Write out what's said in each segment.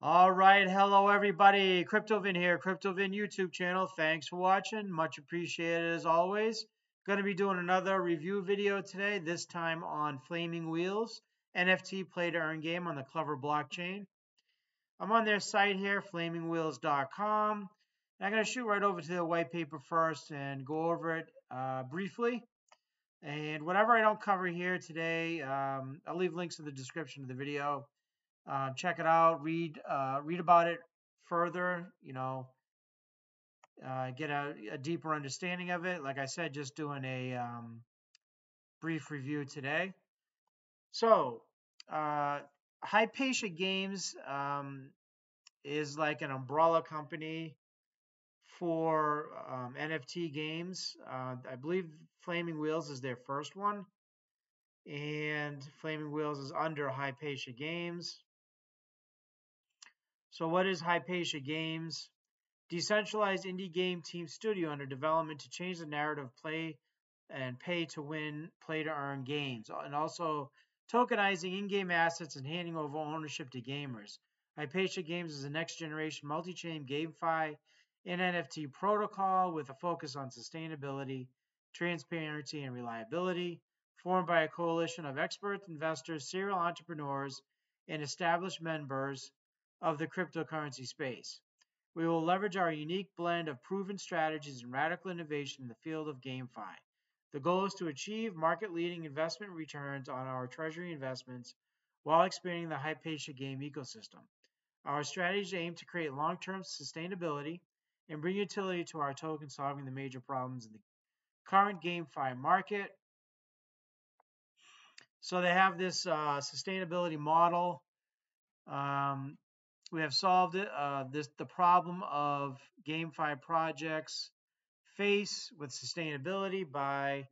All right, hello everybody. CryptoVin here, CryptoVin YouTube channel. Thanks for watching. Much appreciated as always. Going to be doing another review video today, this time on FlamingWheelz, NFT play to earn game on the Klever blockchain. I'm on their site here, FlamingWheelz.com. I'm going to shoot right over to the white paper first and go over it briefly. And whatever I don't cover here today, I'll leave links in the description of the video. Check it out, read about it further, get a deeper understanding of it. Like I said, just doing a brief review today. So, Hypatia Games is like an umbrella company for NFT games. I believe FlamingWheelz is their first one, and FlamingWheelz is under Hypatia Games. So what is Hypatia Games? Decentralized indie game team studio under development to change the narrative play and pay to win, play to earn games, and also tokenizing in-game assets and handing over ownership to gamers. Hypatia Games is a next-generation multi-chain GameFi and NFT protocol with a focus on sustainability, transparency, and reliability, formed by a coalition of experts, investors, serial entrepreneurs, and established members of the cryptocurrency space. We will leverage our unique blend of proven strategies and radical innovation in the field of GameFi. The goal is to achieve market-leading investment returns on our treasury investments while expanding the Hypatia game ecosystem. Our strategies aim to create long-term sustainability and bring utility to our token, solving the major problems in the current GameFi market. So they have this sustainability model. We have solved it. The problem of GameFi projects face with sustainability by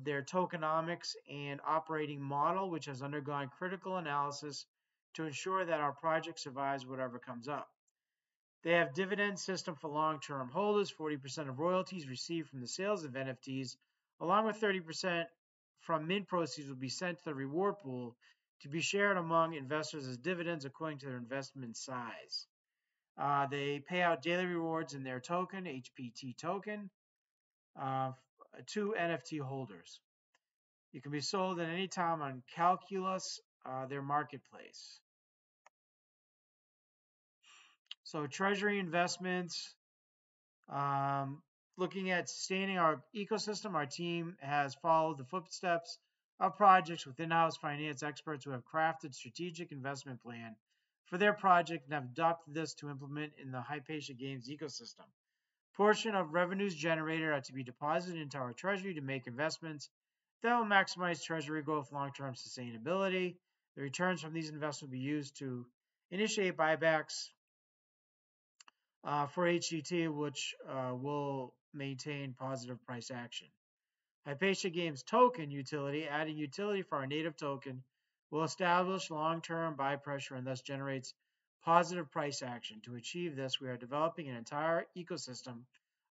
their tokenomics and operating model, which has undergone critical analysis to ensure that our project survives whatever comes up. They have dividend system for long-term holders. 40% of royalties received from the sales of NFTs, along with 30% from mint proceeds, will be sent to the reward pool to be shared among investors as dividends according to their investment size. They pay out daily rewards in their token, HPT token, to NFT holders. You can be sold at any time on Calculus, their marketplace. So treasury investments, looking at sustaining our ecosystem, our team has followed the footsteps of projects with in-house finance experts who have crafted strategic investment plan for their project and have adopted this to implement in the Hypatia Games ecosystem. Portion of revenues generated are to be deposited into our treasury to make investments that will maximize treasury growth, long-term sustainability. The returns from these investments will be used to initiate buybacks for HGT, which will maintain positive price action. Hypatia Games Token utility, adding utility for our native token, will establish long-term buy pressure and thus generates positive price action. To achieve this, we are developing an entire ecosystem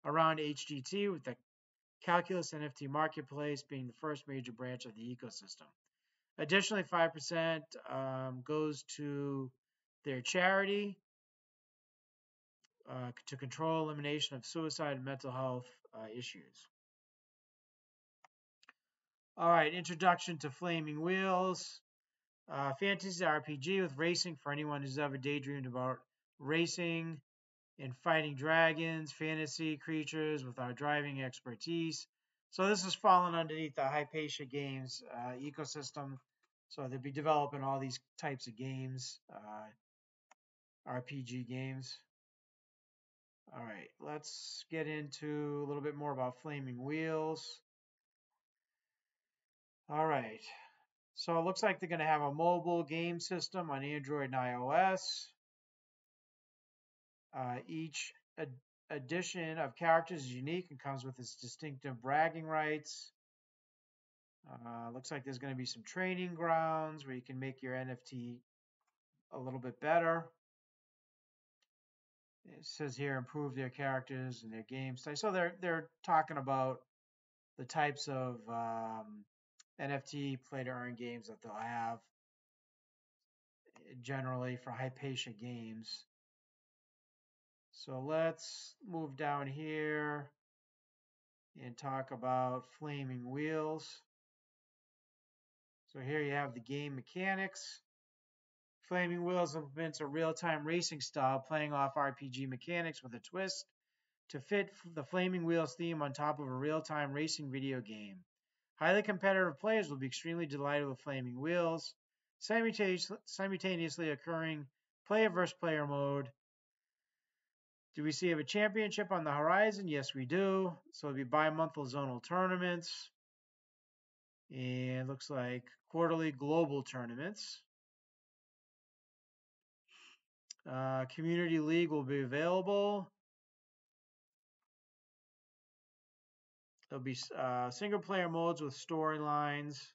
around HGT, with the Calculus NFT marketplace being the first major branch of the ecosystem. Additionally, 5% goes to their charity to control elimination of suicide and mental health issues. All right, introduction to FlamingWheelz. Fantasy RPG with racing for anyone who's ever daydreamed about racing and fighting dragons, fantasy creatures with our driving expertise. So this is falling underneath the Hypatia Games ecosystem. So they'll be developing all these types of games, RPG games. All right, let's get into a little bit more about FlamingWheelz. All right, so it looks like they're going to have a mobile game system on Android and iOS. Each edition of characters is unique and comes with its distinctive bragging rights. Looks like there's going to be some training grounds where you can make your NFT a little bit better. It says here improve their characters and their game style. So they're talking about the types of NFT play to earn games that they'll have. generally for Hypatia Games. So let's move down here and talk about FlamingWheelz. So here you have the game mechanics. FlamingWheelz implements a real-time racing style playing off RPG mechanics with a twist to fit the FlamingWheelz theme on top of a real-time racing video game. Highly competitive players will be extremely delighted with FlamingWheelz, simultaneously occurring player versus player mode. Do we see a championship on the horizon? Yes, we do. So it'll be bi-monthly zonal tournaments. And looks like quarterly global tournaments. Community League will be available. There'll be single player modes with storylines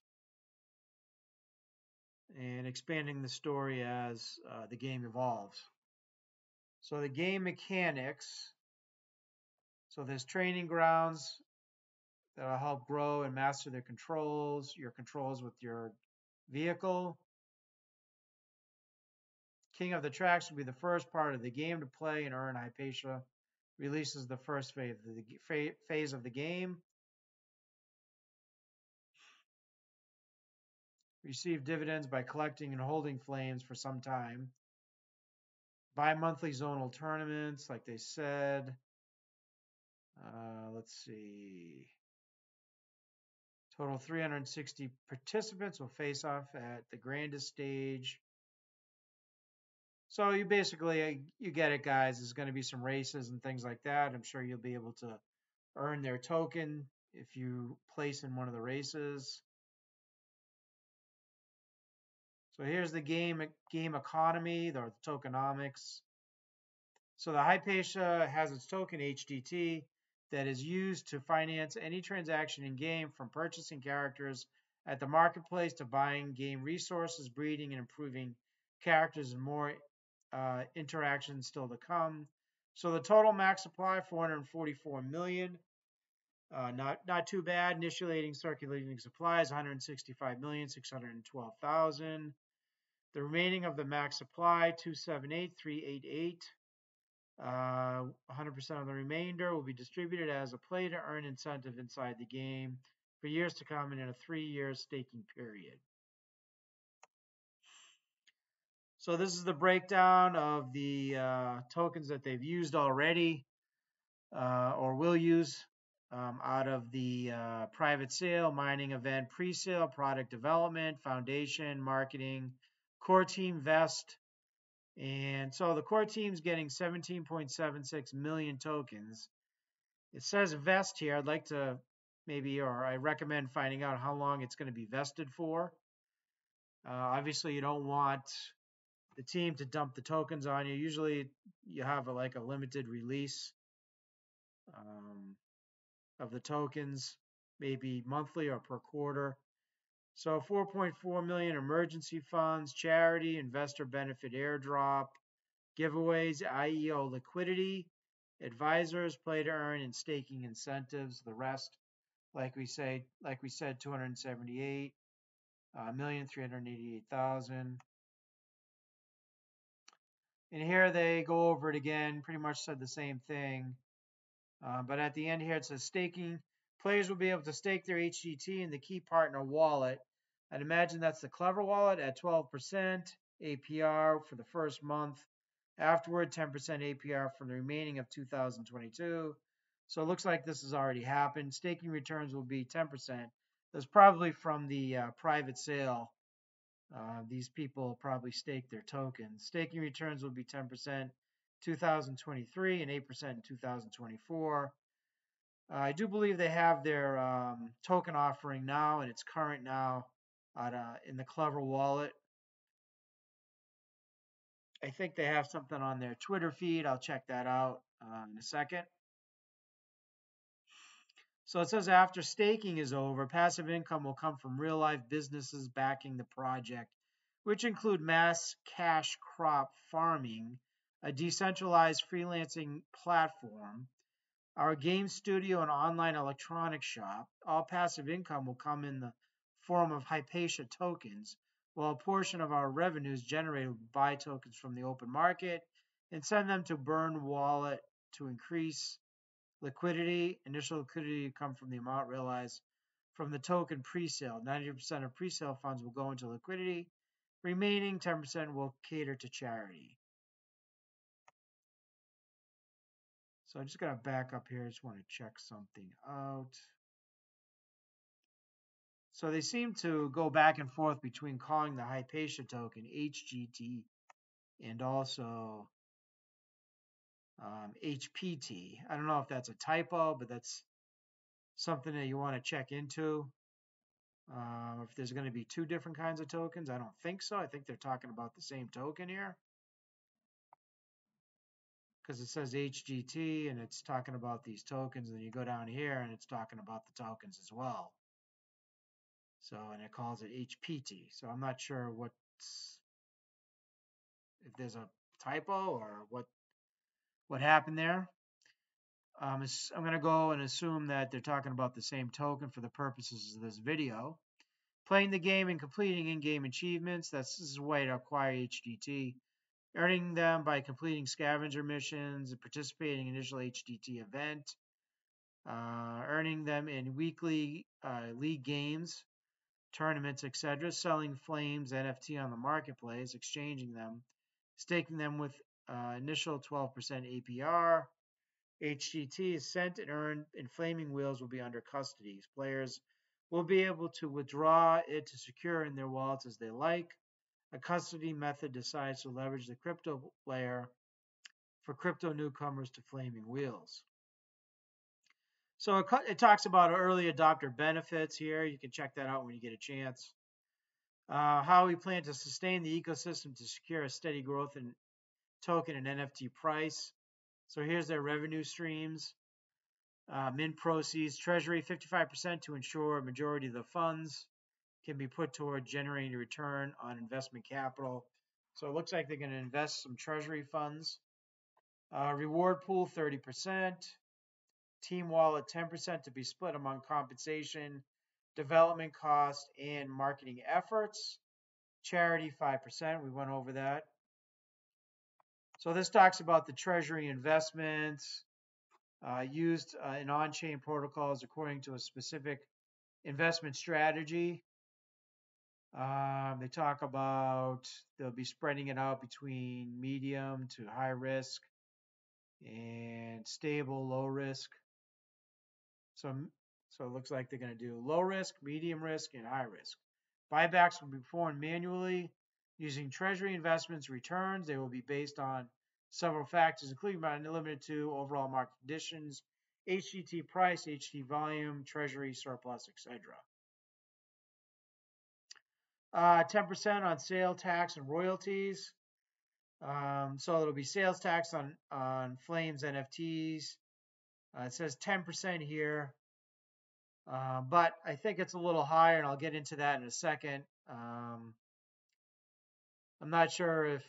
and expanding the story as the game evolves. So the game mechanics. So there's training grounds that'll help grow and master their controls, your controls with your vehicle. King of the Tracks will be the first part of the game to play and earn. Hypatia releases the first phase of the game. Receive dividends by collecting and holding flames for some time. Bi-monthly zonal tournaments, like they said. Let's see. Total 360 participants will face off at the grandest stage. So you basically, you get it, guys. There's going to be some races and things like that. I'm sure you'll be able to earn their token if you place in one of the races. So here's the game economy, the tokenomics. So the Hypatia has its token HDT that is used to finance any transaction in game, from purchasing characters at the marketplace to buying game resources, breeding and improving characters, and more interactions still to come. So the total max supply 444 million. Not too bad. Initiating circulating supplies 165,612,000. The remaining of the max supply 278,388. 100% of the remainder will be distributed as a play to earn incentive inside the game for years to come and in a 3-year staking period. So this is the breakdown of the tokens that they've used already or will use out of the private sale, mining event, pre-sale, product development, foundation, marketing, core team vest. And so the core team's getting 17.76 million tokens. It says vest here. I'd like to I recommend finding out how long it's going to be vested for. Obviously, you don't want the team to dump the tokens on you. Usually, you have a limited release of the tokens, maybe monthly or per quarter. So 4.4 million emergency funds, charity, investor benefit airdrop, giveaways, IEO liquidity, advisors, play to earn, and staking incentives. The rest, like we said, 278,388,000. And here they go over it again, pretty much said the same thing. But at the end here, it says staking. Players will be able to stake their HGT in the key partner wallet. I'd imagine that's the Klever wallet at 12% APR for the first month. Afterward, 10% APR for the remaining of 2022. So it looks like this has already happened. Staking returns will be 10%. That's probably from the private sale. These people probably stake their tokens. Staking returns will be 10% 2023 and 8% in 2024. I do believe they have their token offering now, and it's current now in the Klever wallet. I think they have something on their Twitter feed. I'll check that out in a second. So it says after staking is over, passive income will come from real life businesses backing the project, which include mass cash crop farming, a decentralized freelancing platform, our game studio and online electronics shop. All passive income will come in the form of Hypatia tokens, while a portion of our revenues generated will buy tokens from the open market and send them to burn wallet to increase liquidity. Initial liquidity come from the amount realized from the token pre-sale. 90% of pre-sale funds will go into liquidity. Remaining 10% will cater to charity. So I'm just going to back up here. I just want to check something out. So they seem to go back and forth between calling the Hypatia token HGT and also HPT. I don't know if that's a typo, but that's something that you want to check into. If there's going to be two different kinds of tokens, I don't think so. I think they're talking about the same token here because it says HGT and it's talking about these tokens. And then you go down here and it's talking about the tokens as well. So, and it calls it HPT. So I'm not sure if there's a typo or what happened there. I'm going to go and assume that they're talking about the same token for the purposes of this video. Playing the game and completing in-game achievements. This is a way to acquire HGT. Earning them by completing scavenger missions and participating in initial HGT event. Earning them in weekly league games, tournaments, etc. Selling Flames NFT on the marketplace, exchanging them, staking them with initial 12% APR. HGT is sent and earned in FlamingWheelz will be under custody. Players will be able to withdraw it to secure in their wallets as they like. A custody method decides to leverage the crypto layer for crypto newcomers to FlamingWheelz. So it talks about early adopter benefits here. You can check that out when you get a chance. How we plan to sustain the ecosystem to secure a steady growth in token and NFT price. So here's their revenue streams. Mint proceeds, treasury 55% to ensure a majority of the funds can be put toward generating a return on investment capital. So it looks like they're going to invest some treasury funds. Reward pool 30%. Team wallet 10% to be split among compensation, development costs, and marketing efforts. Charity 5%. We went over that. So this talks about the treasury investments used in on-chain protocols according to a specific investment strategy. They talk about they'll be spreading it out between medium to high risk and stable, low risk. So it looks like they're going to do low risk, medium risk, and high risk. Buybacks will be performed manually using treasury investments returns. They will be based on several factors, including but not limited to overall market conditions, HGT price, HT volume, treasury surplus, etc. 10% on sale tax and royalties. So it'll be sales tax on Flames NFTs. It says 10% here, but I think it's a little higher, and I'll get into that in a second. I'm not sure if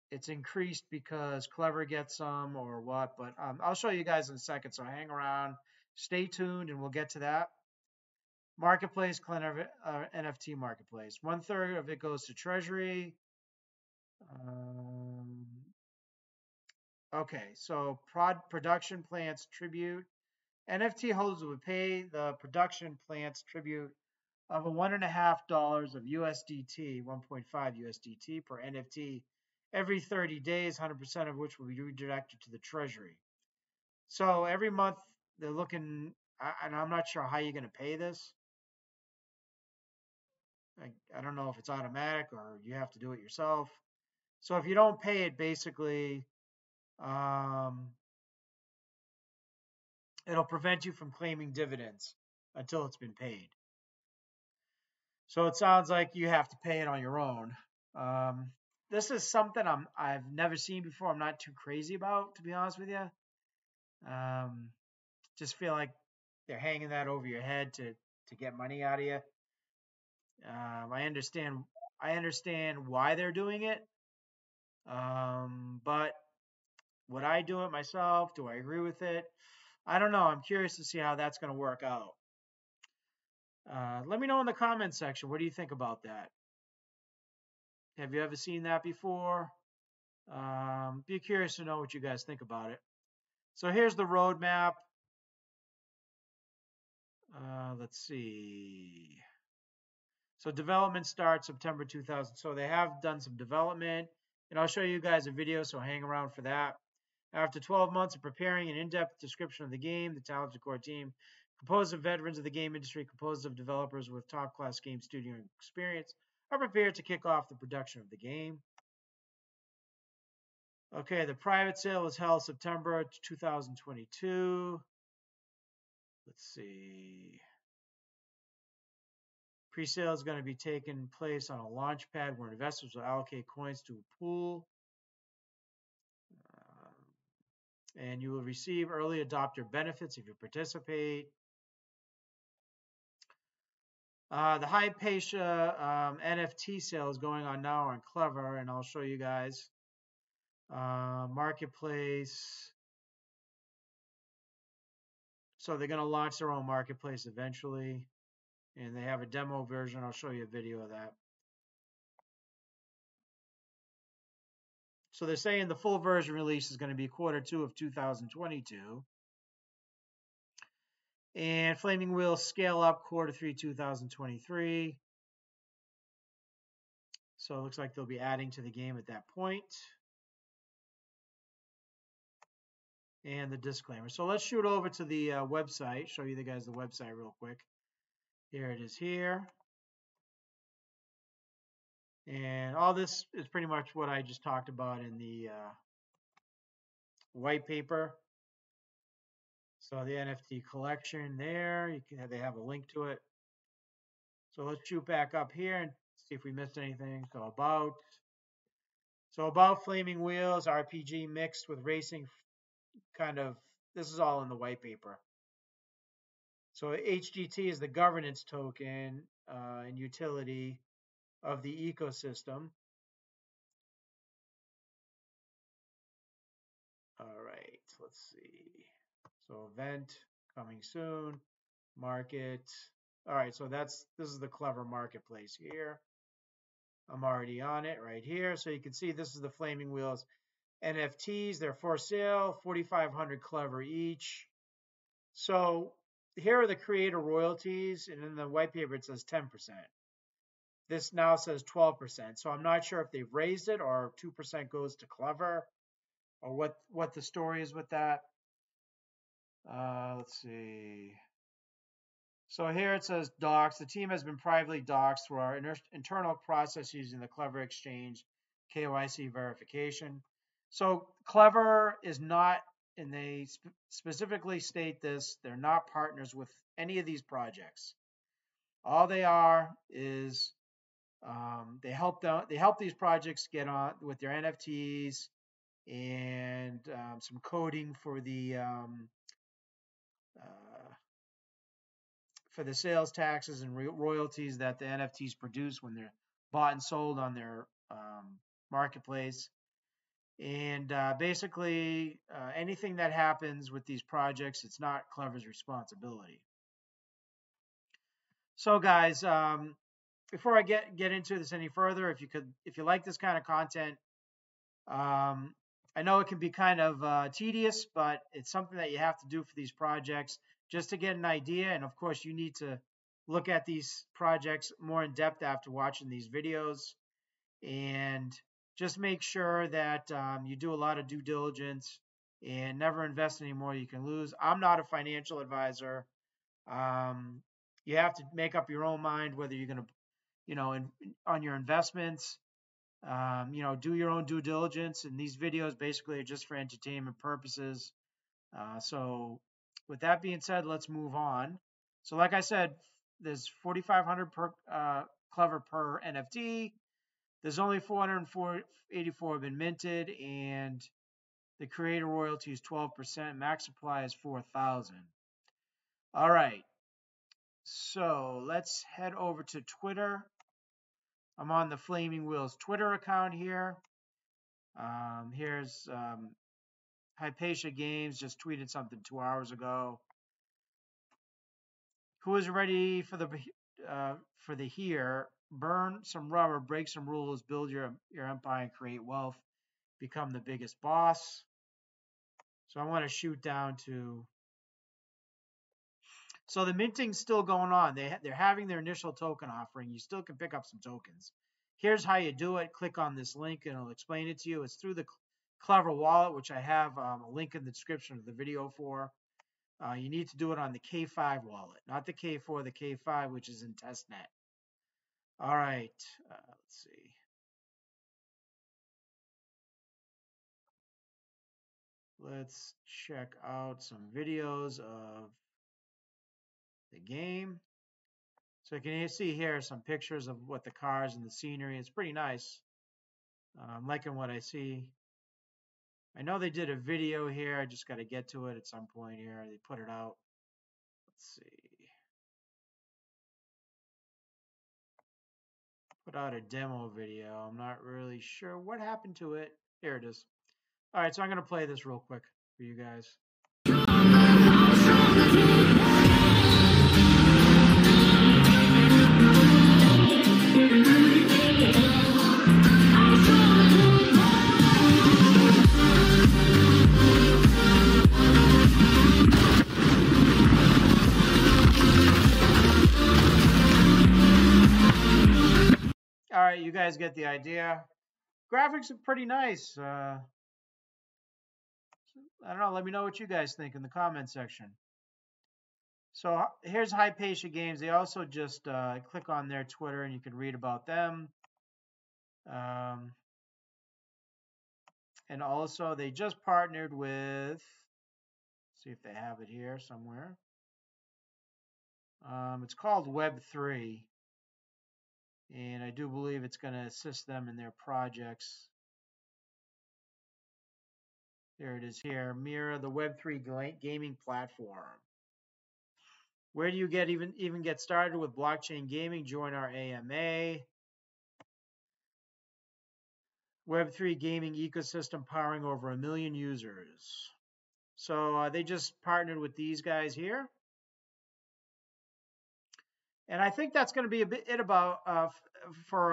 it's increased because Klever gets some or what, but I'll show you guys in a second, so hang around. Stay tuned, and we'll get to that. Marketplace, Klever NFT marketplace. 1/3 of it goes to treasury. Okay, so production plants tribute. NFT holders would pay the production plants tribute of $1.50 of USDT, 1.5 USDT per NFT every 30 days, 100% of which will be redirected to the treasury. So every month they're looking, and I'm not sure how you're going to pay this. I don't know if it's automatic or you have to do it yourself. So if you don't pay it, basically, it'll prevent you from claiming dividends until it's been paid. So it sounds like you have to pay it on your own. This is something I've never seen before. I'm not too crazy about, to be honest with you. Just feel like they're hanging that over your head to get money out of you. I understand why they're doing it. But would I do it myself? Do I agree with it? I don't know. I'm curious to see how that's going to work out. Let me know in the comment section. What do you think about that? Have you ever seen that before? Be curious to know what you guys think about it. So here's the roadmap. Let's see. So development starts September 2000. So they have done some development, and I'll show you guys a video, so hang around for that. After 12 months of preparing an in-depth description of the game, the talented core team, composed of veterans of the game industry, composed of developers with top-class game studio experience, are prepared to kick off the production of the game. Okay, the private sale was held September 2022. Let's see. Pre-sale is going to be taking place on a launch pad where investors will allocate coins to a pool. And you will receive early adopter benefits if you participate. The Hypatia NFT sale is going on now on Klever, and I'll show you guys. Marketplace. So they're going to launch their own marketplace eventually, and they have a demo version. I'll show you a video of that. So they're saying the full version release is going to be Q2 of 2022. And FlamingWheelz scale up Q3 2023. So it looks like they'll be adding to the game at that point. And the disclaimer. So let's shoot over to the website, show you guys the website real quick. Here it is here. And all this is pretty much what I just talked about in the white paper. So the NFT collection there, they have a link to it. So let's shoot back up here and see if we missed anything. So about FlamingWheelz, RPG mixed with racing, kind of, this is all in the white paper. So HGT is the governance token and utility of the ecosystem. All right, let's see. So event coming soon, market. All right, so this is the Klever marketplace here. I'm already on it right here. So you can see this is the FlamingWheelz NFTs. They're for sale, 4,500 Klever each. So here are the creator royalties, and in the white paper it says 10%. This now says 12%. So I'm not sure if they've raised it or 2% goes to Klever, or what the story is with that. Let's see. So here it says docs. The team has been privately doxed through our internal process using the Klever Exchange KYC verification. So Klever is not, and they specifically state this, they're not partners with any of these projects. All they are is they help these projects get on with their NFTs and some coding for the sales taxes and royalties that the NFTs produce when they're bought and sold on their marketplace. And basically, anything that happens with these projects, it's not Klever's responsibility. So, guys, before I get into this any further, if you like this kind of content, I know it can be kind of tedious, but it's something that you have to do for these projects just to get an idea. And of course, you need to look at these projects more in depth after watching these videos, and just make sure that you do a lot of due diligence and never invest any more you can lose. I'm not a financial advisor. You have to make up your own mind whether you're going to, on your investments. Do your own due diligence, and these videos basically are just for entertainment purposes. So with that being said, let's move on. So like I said, there's 4,500 per Klever per NFT. There's only 484 been minted, and the creator royalty is 12%. Max supply is 4,000. All right. So let's head over to Twitter. I'm on the FlamingWheelz Twitter account here. Here's Hypatia Games just tweeted something 2 hours ago. Who is ready for the here? Burn some rubber, break some rules, build your empire, and create wealth. Become the biggest boss. So I want to shoot down to. So the minting's still going on. They're having their initial token offering. You still can pick up some tokens. Here's how you do it. Click on this link and it'll explain it to you. It's through the Klever wallet, which I have a link in the description of the video for. You need to do it on the K5 wallet, not the K4, the K5, which is in testnet. All right, let's see. Let's check out some videos of the game. So you can see here some pictures of what the cars and the scenery. It's pretty nice. I'm liking what I see. I know they did a video here. I just got to get to it at some point here. They put it out. Let's see. Put out a demo video. I'm not really sure what happened to it. Here it is. All right, so I'm going to play this real quick for you guys. All right, you guys get the idea. Graphics are pretty nice. I don't know. Let me know what you guys think in the comment section. So here's Hypatia Games. They also just click on their Twitter and you can read about them. And also they just partnered with, see if they have it here somewhere. It's called Web3. And I do believe it's going to assist them in their projects. There it is here. Mira, the Web3 gaming platform. Where do you even get started with blockchain gaming? Join our AMA. Web3 gaming ecosystem powering over 1 million users. So they just partnered with these guys here. And I think that's going to be it about for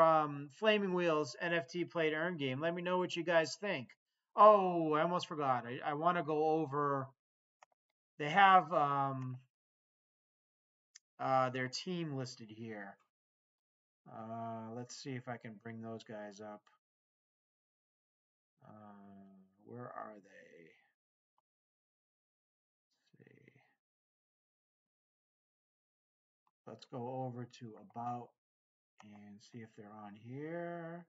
FlamingWheelz NFT Play to Earn game. Let me know what you guys think. Oh, I almost forgot. I want to go over. They have their team listed here. Let's see if I can bring those guys up. Where are they? Let's see. Let's go over to About and see if they're on here.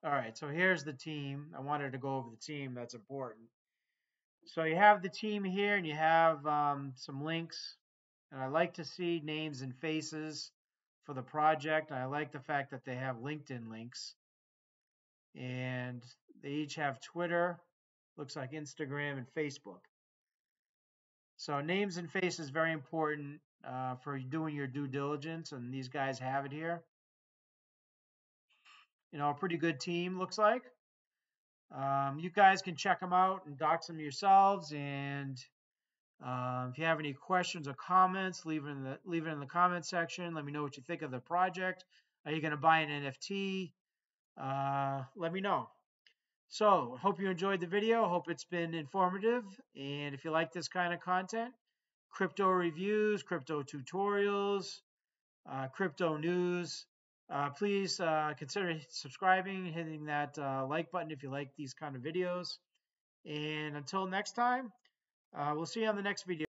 All right, so here's the team. I wanted to go over the team. That's important. So you have the team here, and you have some links. And I like to see names and faces for the project. I like the fact that they have LinkedIn links. And they each have Twitter, looks like Instagram and Facebook. So names and faces very important for doing your due diligence, and these guys have it here. You know, a pretty good team, looks like. You guys can check them out and dox them yourselves. And if you have any questions or comments, leave it in the comment section. Let me know what you think of the project. Are you going to buy an NFT? Let me know. So, hope you enjoyed the video. Hope it's been informative. And if you like this kind of content, crypto reviews, crypto tutorials, crypto news, please consider subscribing, hitting that like button if you like these kind of videos. And until next time, we'll see you on the next video.